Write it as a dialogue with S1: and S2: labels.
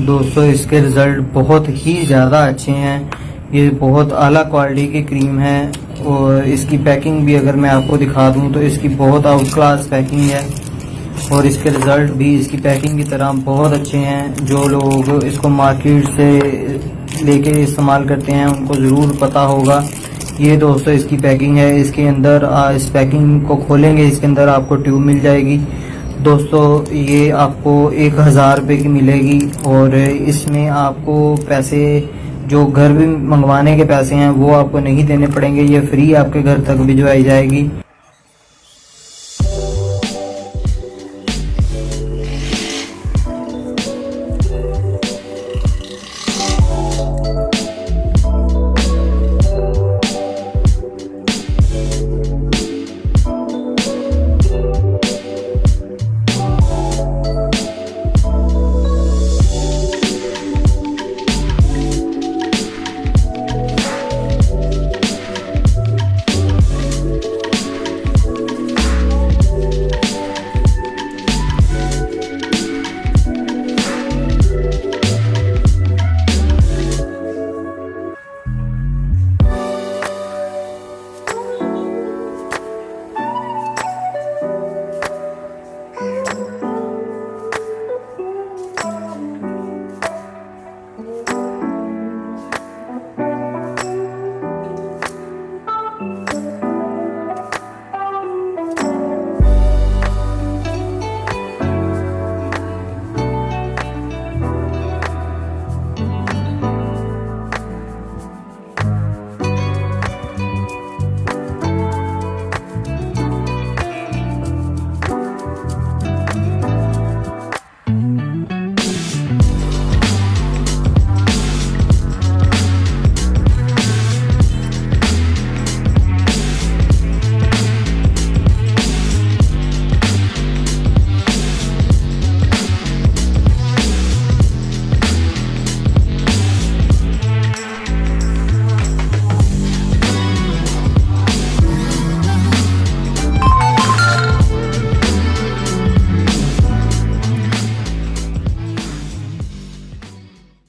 S1: दोस्तों इसके रिज़ल्ट बहुत ही ज़्यादा अच्छे हैं। ये बहुत आला क्वालिटी की क्रीम है और इसकी पैकिंग भी अगर मैं आपको दिखा दूं तो इसकी बहुत आउट क्लास पैकिंग है और इसके रिज़ल्ट भी इसकी पैकिंग की तरह बहुत अच्छे हैं। जो लोग इसको मार्केट से लेके इस्तेमाल करते हैं उनको ज़रूर पता होगा। ये दोस्तों इसकी पैकिंग है। इसके अंदर इस पैकिंग को खोलेंगे, इसके अंदर आपको ट्यूब मिल जाएगी। दोस्तों ये आपको 1000 रुपये की मिलेगी और इसमें आपको पैसे जो घर भी मंगवाने के पैसे हैं वो आपको नहीं देने पड़ेंगे। ये फ्री आपके घर तक भिजवाई जाएगी।